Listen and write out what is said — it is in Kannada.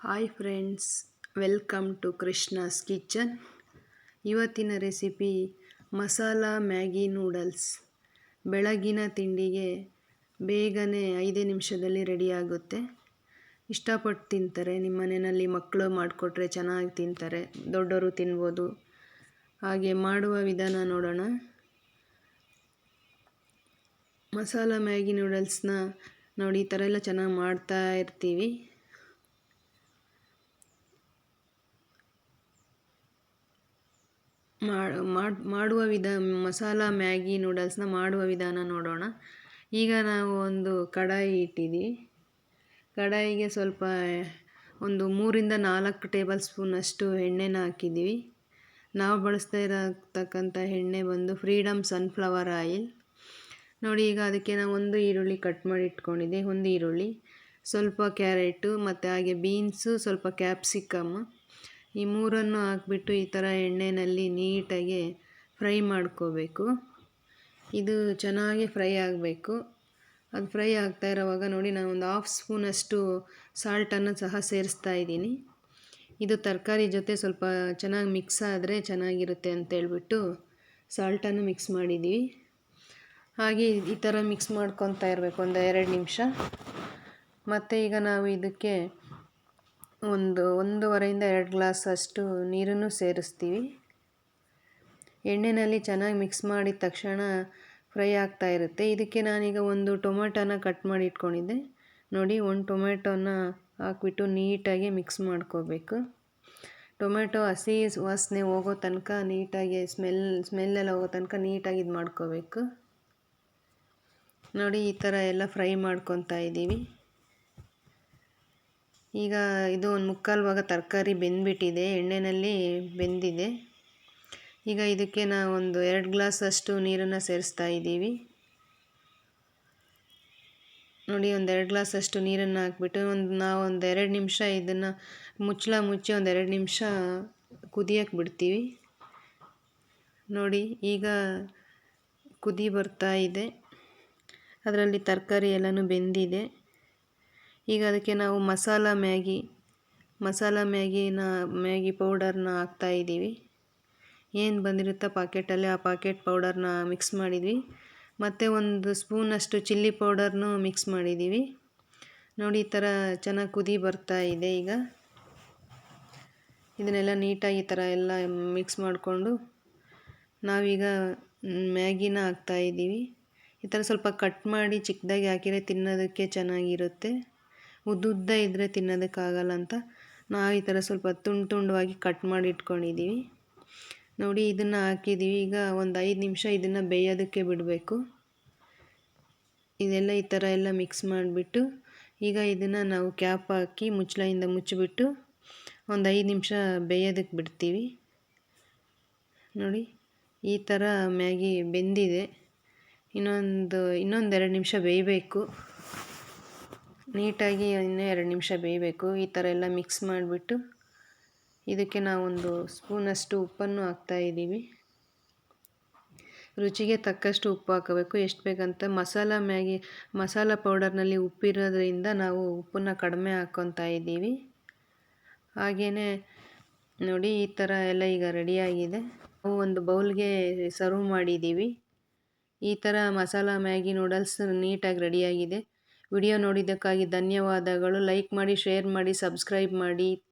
Hi friends, welcome to Krishna's kitchen. ಇವತ್ತಿನ ರೆಸಿಪಿ ಮಸಾಲ ಮ್ಯಾಗಿ ನೂಡಲ್ಸ್. ಬೆಳಗಿನ ತಿಂಡಿಗೆ ಬೇಗನೆ 5 ನಿಮಿಷದಲ್ಲಿ ರೆಡಿಯಾಗುತ್ತೆ. ಇಷ್ಟಪಟ್ಟು ತಿಂತಾರೆ. ನಿಮ್ಮ ಮನೆಯಲ್ಲಿ ಮಕ್ಕಳು ಮಾಡಿಕೊಟ್ರೆ ಚೆನ್ನಾಗಿ ತಿಂತಾರೆ, ದೊಡ್ಡವರು ತಿನ್ಬೋದು. ಹಾಗೆ ಮಾಡುವ ವಿಧಾನ ನೋಡೋಣ. ಮಸಾಲ ಮ್ಯಾಗಿ ನೂಡಲ್ಸ್ನ ನೋಡಿ ಈ ಥರ ಎಲ್ಲ ಚೆನ್ನಾಗಿ ಮಾಡ್ತಾ ಇರ್ತೀವಿ. ಮಸಾಲ ಮ್ಯಾಗಿ ನೂಡಲ್ಸ್ನ ಮಾಡುವ ವಿಧಾನ ನೋಡೋಣ. ಈಗ ನಾವು ಒಂದು ಕಡಾಯಿ ಇಟ್ಟಿದ್ದೀವಿ. ಕಡಾಯಿಗೆ ಸ್ವಲ್ಪ ಒಂದು 3-4 ಟೇಬಲ್ ಸ್ಪೂನಷ್ಟು ಎಣ್ಣೆನ ಹಾಕಿದ್ದೀವಿ. ನಾವು ಬಳಸ್ತಾ ಇರತಕ್ಕಂಥ ಎಣ್ಣೆ ಬಂದು ಫ್ರೀಡಮ್ ಸನ್ಫ್ಲವರ್ ಆಯಿಲ್. ನೋಡಿ, ಈಗ ಅದಕ್ಕೆ ನಾವು ಒಂದು ಈರುಳ್ಳಿ ಕಟ್ ಮಾಡಿ ಇಟ್ಕೊಂಡಿದ್ದೆ, ಒಂದು ಈರುಳ್ಳಿ, ಸ್ವಲ್ಪ ಕ್ಯಾರೆಟು ಮತ್ತು ಹಾಗೆ ಬೀನ್ಸು, ಸ್ವಲ್ಪ ಕ್ಯಾಪ್ಸಿಕಮ್, ಈ ಮೂರನ್ನು ಹಾಕ್ಬಿಟ್ಟು ಈ ಥರ ಎಣ್ಣೆಯಲ್ಲಿ ನೀಟಾಗಿ ಫ್ರೈ ಮಾಡ್ಕೋಬೇಕು. ಇದು ಚೆನ್ನಾಗಿ ಫ್ರೈ ಆಗಬೇಕು. ಅದು ಫ್ರೈ ಆಗ್ತಾ ಇರೋವಾಗ ನೋಡಿ, ನಾನು ಒಂದು 1/2 ಸ್ಪೂನಷ್ಟು ಸಾಲ್ಟನ್ನು ಸಹ ಸೇರಿಸ್ತಾ ಇದ್ದೀನಿ. ಇದು ತರಕಾರಿ ಜೊತೆ ಸ್ವಲ್ಪ ಚೆನ್ನಾಗಿ ಮಿಕ್ಸ್ ಆದರೆ ಚೆನ್ನಾಗಿರುತ್ತೆ ಅಂತೇಳ್ಬಿಟ್ಟು ಸಾಲ್ಟನ್ನು ಮಿಕ್ಸ್ ಮಾಡಿದ್ದೀವಿ. ಹಾಗೆ ಈ ಥರ ಮಿಕ್ಸ್ ಮಾಡ್ಕೊತಾ ಇರಬೇಕು ಒಂದು 2 ನಿಮಿಷ. ಮತ್ತು ಈಗ ನಾವು ಇದಕ್ಕೆ 1.5-2 ಗ್ಲಾಸ್ ಅಷ್ಟು ನೀರನ್ನು ಸೇರಿಸ್ತೀವಿ. ಎಣ್ಣೆಯಲ್ಲಿ ಚೆನ್ನಾಗಿ ಮಿಕ್ಸ್ ಮಾಡಿದ ತಕ್ಷಣ ಫ್ರೈ ಆಗ್ತಾ ಇರುತ್ತೆ. ಇದಕ್ಕೆ ನಾನೀಗ ಒಂದು ಟೊಮೆಟೊನ ಕಟ್ ಮಾಡಿ ಇಟ್ಕೊಂಡಿದ್ದೆ. ನೋಡಿ, ಒಂದು ಟೊಮೆಟೊನ ಹಾಕ್ಬಿಟ್ಟು ನೀಟಾಗಿ ಮಿಕ್ಸ್ ಮಾಡ್ಕೋಬೇಕು. ಟೊಮೆಟೊ ಹಸಿ ವಾಸನೆ ಹೋಗೋ ತನಕ ನೀಟಾಗಿ ಸ್ಮೆಲ್ಲೆಲ್ಲ ಹೋಗೋ ತನಕ ನೀಟಾಗಿ ಇದು ಮಾಡ್ಕೋಬೇಕು. ನೋಡಿ, ಈ ಥರ ಎಲ್ಲ ಫ್ರೈ ಮಾಡ್ಕೊತಾ ಇದ್ದೀವಿ. ಈಗ ಇದು 1/4 ಭಾಗ ತರಕಾರಿ ಬೆಂದ್ಬಿಟ್ಟಿದೆ, ಎಣ್ಣೆಯಲ್ಲಿ ಬೆಂದಿದೆ. ಈಗ ಇದಕ್ಕೆ ನಾವು ಒಂದು 2 ಗ್ಲಾಸ್ ಅಷ್ಟು ನೀರನ್ನು ಸೇರಿಸ್ತಾ ಇದ್ದೀವಿ. ನೋಡಿ, ಒಂದು 2 ಗ್ಲಾಸ್ ಅಷ್ಟು ನೀರನ್ನು ಹಾಕ್ಬಿಟ್ಟು ನಾವು ಒಂದು 2 ನಿಮಿಷ ಇದನ್ನು ಮುಚ್ಚಿ ಒಂದು 2 ನಿಮಿಷ ಕುದಿಯೋಕ್ಕೆ ಬಿಡ್ತೀವಿ. ನೋಡಿ, ಈಗ ಕುದಿ ಬರ್ತಾ ಇದೆ. ಅದರಲ್ಲಿ ತರಕಾರಿ ಎಲ್ಲನೂ ಬೆಂದಿದೆ. ಈಗ ಅದಕ್ಕೆ ನಾವು ಮಸಾಲ ಮ್ಯಾಗಿ ಪೌಡರ್ನ ಹಾಕ್ತಾಯಿದ್ದೀವಿ. ಏನು ಬಂದಿರುತ್ತೋ ಪಾಕೆಟಲ್ಲಿ ಆ ಪಾಕೆಟ್ ಪೌಡರ್ನ ಮಿಕ್ಸ್ ಮಾಡಿದ್ವಿ. ಮತ್ತು 1 ಸ್ಪೂನಷ್ಟು ಚಿಲ್ಲಿ ಪೌಡರ್ನೂ ಮಿಕ್ಸ್ ಮಾಡಿದ್ದೀವಿ. ನೋಡಿ, ಈ ಥರ ಚೆನ್ನಾಗಿ ಕುದಿ ಬರ್ತಾ ಇದೆ. ಈಗ ಇದನ್ನೆಲ್ಲ ನೀಟಾಗಿ ಈ ಥರ ಎಲ್ಲ ಮಿಕ್ಸ್ ಮಾಡಿಕೊಂಡು ನಾವೀಗ ಮ್ಯಾಗಿನ ಹಾಕ್ತಾಯಿದ್ದೀವಿ. ಈ ಥರ ಸ್ವಲ್ಪ ಕಟ್ ಮಾಡಿ ಚಿಕ್ಕದಾಗಿ ಹಾಕಿದರೆ ತಿನ್ನೋದಕ್ಕೆ ಚೆನ್ನಾಗಿರುತ್ತೆ. ಉದ್ದುದ್ದ ಇದ್ದರೆ ತಿನ್ನೋದಕ್ಕಾಗಲ್ಲ ಅಂತ ನಾವು ಈ ಥರ ಸ್ವಲ್ಪ ತುಂಡಾಗಿ ಕಟ್ ಮಾಡಿ ಇಟ್ಕೊಂಡಿದ್ದೀವಿ. ನೋಡಿ, ಇದನ್ನು ಹಾಕಿದ್ದೀವಿ. ಈಗ ಒಂದು 5 ನಿಮಿಷ ಇದನ್ನು ಬೇಯೋದಕ್ಕೆ ಬಿಡಬೇಕು. ಇದೆಲ್ಲ ಈ ಥರ ಎಲ್ಲ ಮಿಕ್ಸ್ ಮಾಡಿಬಿಟ್ಟು ಈಗ ಇದನ್ನು ನಾವು ಕ್ಯಾಪ್ ಹಾಕಿ ಮುಚ್ಚಳದಿಂದ ಮುಚ್ಚಿಬಿಟ್ಟು ಒಂದು 5 ನಿಮಿಷ ಬೇಯೋದಕ್ಕೆ ಬಿಡ್ತೀವಿ. ನೋಡಿ, ಈ ಥರ ಮ್ಯಾಗಿ ಬೆಂದಿದೆ. ಇನ್ನೊಂದು 2 ನಿಮಿಷ ಬೇಯಬೇಕು. ನೀಟಾಗಿ ಇನ್ನೂ 2 ನಿಮಿಷ ಬೇಯಬೇಕು. ಈ ಥರ ಎಲ್ಲ ಮಿಕ್ಸ್ ಮಾಡಿಬಿಟ್ಟು ಇದಕ್ಕೆ ನಾವೊಂದು ಸ್ಪೂನಷ್ಟು ಉಪ್ಪನ್ನು ಹಾಕ್ತಾಯಿದ್ದೀವಿ. ರುಚಿಗೆ ತಕ್ಕಷ್ಟು ಉಪ್ಪು ಹಾಕಬೇಕು, ಎಷ್ಟು ಬೇಕಂತ. ಮಸಾಲ ಪೌಡರ್ನಲ್ಲಿ ಉಪ್ಪಿರೋದ್ರಿಂದ ನಾವು ಉಪ್ಪನ್ನು ಕಡಿಮೆ ಹಾಕ್ಕೊತಾ ಇದ್ದೀವಿ. ಹಾಗೆಯೇ ನೋಡಿ, ಈ ಥರ ಎಲ್ಲ ಈಗ ರೆಡಿಯಾಗಿದೆ. ನಾವು ಒಂದು ಬೌಲ್ಗೆ ಸರ್ವ್ ಮಾಡಿದ್ದೀವಿ. ಈ ಥರ ಮಸಾಲ ಮ್ಯಾಗಿ ನೂಡಲ್ಸ್ ನೀಟಾಗಿ ರೆಡಿಯಾಗಿದೆ. ವಿಡಿಯೋ ನೋಡಿದ್ದಕ್ಕಾಗಿ ಧನ್ಯವಾದಗಳು. ಲೈಕ್ ಮಾಡಿ, ಶೇರ್ ಮಾಡಿ, ಸಬ್ಸ್ಕ್ರೈಬ್ ಮಾಡಿ.